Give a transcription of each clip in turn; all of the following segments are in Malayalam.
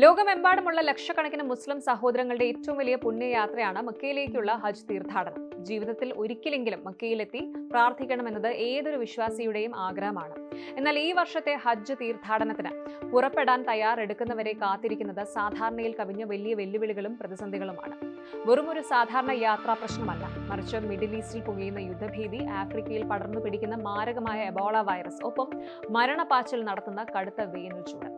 ലോകമെമ്പാടുമുള്ള ലക്ഷക്കണക്കിന് മുസ്ലിം സഹോദരങ്ങളുടെ ഏറ്റവും വലിയ പുണ്യയാത്രയാണ് മക്കയിലേക്കുള്ള ഹജ്ജ് തീർത്ഥാടനം. ജീവിതത്തിൽ ഒരിക്കലെങ്കിലും മക്കയിലെത്തി പ്രാർത്ഥിക്കണമെന്നത് ഏതൊരു വിശ്വാസിയുടെയും ആഗ്രഹമാണ്. എന്നാൽ ഈ വർഷത്തെ ഹജ്ജ് തീർത്ഥാടനത്തിന് പുറപ്പെടാൻ തയ്യാറെടുക്കുന്നവരെ കാത്തിരിക്കുന്നത് സാധാരണയിൽ കവിഞ്ഞ വലിയ വെല്ലുവിളികളും പ്രതിസന്ധികളുമാണ്. വെറുമൊരു സാധാരണ യാത്രാ പ്രശ്നമല്ല, മറിച്ച് മിഡിൽ ഈസ്റ്റിൽ പുകയുന്ന യുദ്ധഭീതി, ആഫ്രിക്കയിൽ പടർന്നു പിടിക്കുന്ന മാരകമായ എബോള വൈറസ്, ഒപ്പം മരണപ്പാച്ചിൽ നടത്തുന്ന കടുത്ത വേനൽ ചൂട്.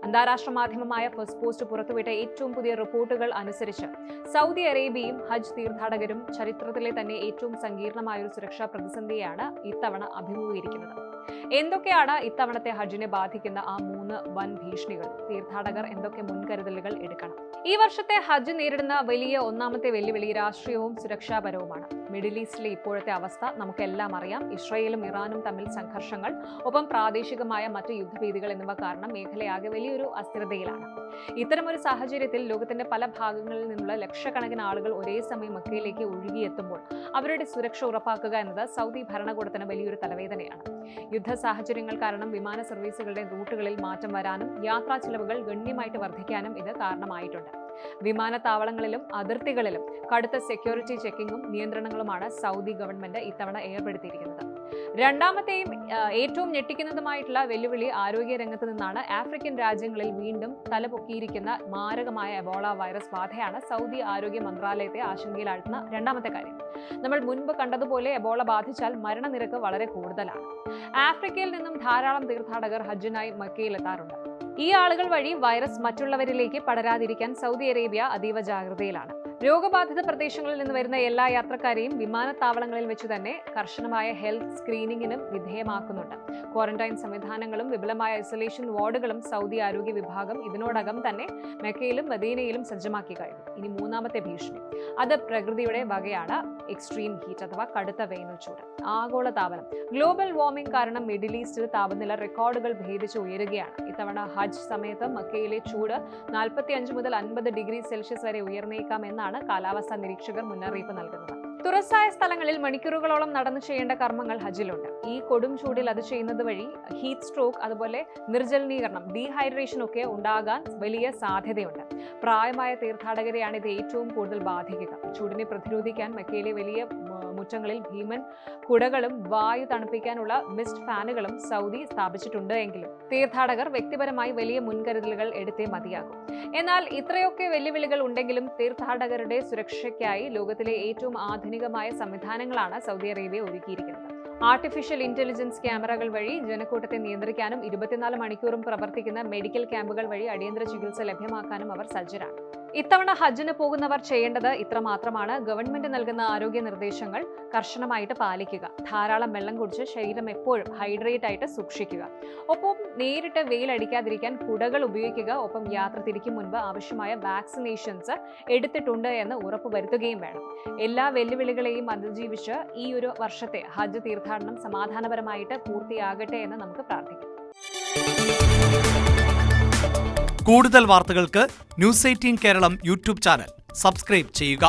അന്താരാഷ്ട്ര മാധ്യമമായ ഫസ്റ്റ് പോസ്റ്റ് പുറത്തുവിട്ട ഏറ്റവും പുതിയ റിപ്പോർട്ടുകൾ അനുസരിച്ച് സൗദി അറേബ്യയും ഹജ്ജ് തീർത്ഥാടകരും ചരിത്രത്തിലെ തന്നെ ഏറ്റവും സങ്കീർണമായ ഒരു സുരക്ഷാ പ്രതിസന്ധിയാണ് ഇത്തവണ അഭിമുഖീകരിക്കുന്നത്. എന്തൊക്കെയാണ് ഇത്തവണത്തെ ഹജ്ജിനെ ബാധിക്കുന്ന ആ 3 വൻ ഭീഷണികൾ? തീർത്ഥാടകർ എന്തൊക്കെ മുൻകരുതലുകൾ എടുക്കണം? ഈ വർഷത്തെ ഹജ്ജ് നേരിടുന്ന വലിയ ഒന്നാമത്തെ വെല്ലുവിളി രാഷ്ട്രീയവും സുരക്ഷാപരവുമാണ്. മിഡിൽ ഈസ്റ്റിലെ ഇപ്പോഴത്തെ അവസ്ഥ നമുക്കെല്ലാം അറിയാം. ഇസ്രായേലും ഇറാനും തമ്മിൽ സംഘർഷങ്ങൾ, ഒപ്പം പ്രാദേശികമായ മറ്റ് യുദ്ധഭീതികൾ എന്നിവ കാരണം മേഖലയാകെ വലിയൊരു അസ്ഥിരതയിലാണ്. ഇത്തരമൊരു സാഹചര്യത്തിൽ ലോകത്തിന്റെ പല ഭാഗങ്ങളിൽ നിന്നുള്ള ലക്ഷക്കണക്കിന് ആളുകൾ ഒരേ സമയം മക്കയിലേക്ക് ഒഴുകിയെത്തുമ്പോൾ അവരുടെ സുരക്ഷ ഉറപ്പാക്കുക എന്നത് സൗദി ഭരണകൂടത്തിന് വലിയൊരു തലവേദനയാണ്. യുദ്ധ സാഹചര്യങ്ങൾ കാരണം വിമാന സർവീസുകളുടെ റൂട്ടുകളിൽ മാറ്റം വരാനും യാത്രാ ചിലവുകൾ ഗണ്യമായിട്ട് വർദ്ധിക്കാനും ഇത് കാരണമായിട്ടുണ്ട്. വിമാനത്താവളങ്ങളിലും അതിർത്തികളിലും കടുത്ത സെക്യൂരിറ്റി ചെക്കിങ്ങും നിയന്ത്രണങ്ങളുമാണ് സൗദി ഗവൺമെന്റ് ഇത്തവണ ഏർപ്പെടുത്തിയിരിക്കുന്നത്. രണ്ടാമത്തെയും ഏറ്റവും ഞെട്ടിക്കുന്നതുമായിട്ടുള്ള വെല്ലുവിളി ആരോഗ്യ രംഗത്ത് നിന്നാണ്. ആഫ്രിക്കൻ രാജ്യങ്ങളിൽ വീണ്ടും തലപൊക്കിയിരിക്കുന്ന മാരകമായ എബോള വൈറസ് ബാധയാണ് സൗദി ആരോഗ്യ മന്ത്രാലയത്തെ ആശങ്കയിലാഴ്ത്തുന്ന രണ്ടാമത്തെ കാര്യം. നമ്മൾ മുൻപ് കണ്ടതുപോലെ എബോള ബാധിച്ചാൽ മരണനിരക്ക് വളരെ കൂടുതലാണ്. ആഫ്രിക്കയിൽ നിന്നും ധാരാളം തീർത്ഥാടകർ ഹജ്ജിനായി മക്കയിലെത്താറുണ്ട്. ഈ ആളുകൾ വഴി വൈറസ് മറ്റുള്ളവരിലേക്ക് പടരാതിരിക്കാൻ സൗദി അറേബ്യ അതീവ ജാഗ്രതയിലാണ്. രോഗബാധിത പ്രദേശങ്ങളിൽ നിന്ന് വരുന്ന എല്ലാ യാത്രക്കാരെയും വിമാനത്താവളങ്ങളിൽ വെച്ച് തന്നെ കർശനമായ ഹെൽത്ത് സ്ക്രീനിങ്ങിനും വിധേയമാക്കുന്നുണ്ട്. ക്വാറന്റൈൻ സംവിധാനങ്ങളും വിപുലമായ ഐസൊലേഷൻ വാർഡുകളും സൗദി ആരോഗ്യ വിഭാഗം ഇതിനോടകം തന്നെ മെക്കയിലും മദീനയിലും സജ്ജമാക്കി കഴിഞ്ഞു. ഇനി മൂന്നാമത്തെ ഭീഷണി, അത് പ്രകൃതിയുടെ വകയാണ്. എക്സ്ട്രീം ഹീറ്റ് അഥവാ കടുത്ത വേനൽ ചൂട്. ആഗോളതാപനം, ഗ്ലോബൽ വാർമിംഗ് കാരണം മിഡിൽ ഈസ്റ്റിൽ താപനില റെക്കോർഡുകൾ ഭേദിച്ച് ഉയരുകയാണ്. ഇത്തവണ ഹജ്ജ് സമയത്ത് മക്കയിലെ ചൂട് 45 മുതൽ 50 ഡിഗ്രി സെൽഷ്യസ് വരെ ഉയർന്നേക്കാം എന്നാണ് കാലാവസ്ഥാ നിരീക്ഷകർ മുന്നറിയിപ്പ് നൽകുന്നത്. തുറസായ സ്ഥലങ്ങളിൽ മണിക്കൂറുകളോളം നടന്നു ചെയ്യേണ്ട കർമ്മങ്ങൾ ഹജ്ജിലുണ്ട്. ഈ കൊടും ചൂടിൽ അത് ചെയ്യുന്നത് വഴി ഹീറ്റ് സ്ട്രോക്ക്, അതുപോലെ നിർജ്ജലീകരണം, ഡീഹൈഡ്രേഷൻ ഒക്കെ ഉണ്ടാകാൻ വലിയ സാധ്യതയുണ്ട്. പ്രായമായ തീർത്ഥാടകരെയാണ് ഇത് ഏറ്റവും കൂടുതൽ ബാധിക്കുക. ചൂടിനെ പ്രതിരോധിക്കാൻ മക്കയിലെ വലിയ മുറ്റങ്ങളിൽ ഭീമൻ കുടകളും വായു തണുപ്പിക്കാനുള്ള മിസ്റ്റ് ഫാനുകളും സൗദി സ്ഥാപിച്ചിട്ടുണ്ട് എങ്കിലും തീർത്ഥാടകർ വ്യക്തിപരമായി വലിയ മുൻകരുതലുകൾ എടുത്തേ മതിയാകും. എന്നാൽ ഇത്രയൊക്കെ വെല്ലുവിളികൾ ഉണ്ടെങ്കിലും തീർത്ഥാടകരുടെ സുരക്ഷയ്ക്കായി ലോകത്തിലെ ഏറ്റവും ആധുനികമായ സംവിധാനങ്ങളാണ് സൗദി അറേബ്യ ഒരുക്കിയിരിക്കുന്നത്. ആർട്ടിഫിഷ്യൽ ഇന്റലിജൻസ് ക്യാമറകൾ വഴി ജനക്കൂട്ടത്തെ നിയന്ത്രിക്കാനും 24 മണിക്കൂറും പ്രവർത്തിക്കുന്ന മെഡിക്കൽ ക്യാമ്പുകൾ വഴി അടിയന്തര ചികിത്സ ലഭ്യമാക്കാനും അവർ സജ്ജരാണ്. ഇത്തവണ ഹജ്ജിന് പോകുന്നവർ ചെയ്യേണ്ടത് ഇത്ര മാത്രമാണ്. ഗവൺമെന്റ് നൽകുന്ന ആരോഗ്യ നിർദ്ദേശങ്ങൾ കർശനമായിട്ട് പാലിക്കുക. ധാരാളം വെള്ളം കുടിച്ച് ശരീരം എപ്പോഴും ഹൈഡ്രേറ്റ് ആയിട്ട് സൂക്ഷിക്കുക. ഒപ്പം നേരിട്ട് വെയിലടിക്കാതിരിക്കാൻ കുടകൾ ഉപയോഗിക്കുക. ഒപ്പം യാത്ര തിരിക്കും മുൻപ് ആവശ്യമായ വാക്സിനേഷൻസ് എടുത്തിട്ടുണ്ട് എന്ന് ഉറപ്പുവരുത്തുകയും വേണം. എല്ലാ വെല്ലുവിളികളെയും അതിജീവിച്ച് ഈ ഒരു വർഷത്തെ ഹജ്ജ് തീർത്ഥാടനം സമാധാനപരമായിട്ട് പൂർത്തിയാകട്ടെ എന്ന് നമുക്ക് പ്രാർത്ഥിക്കാം. കൂടുതൽ വാർത്തകൾക്ക് news 18 Keralam YouTube channel subscribe ചെയ്യുക.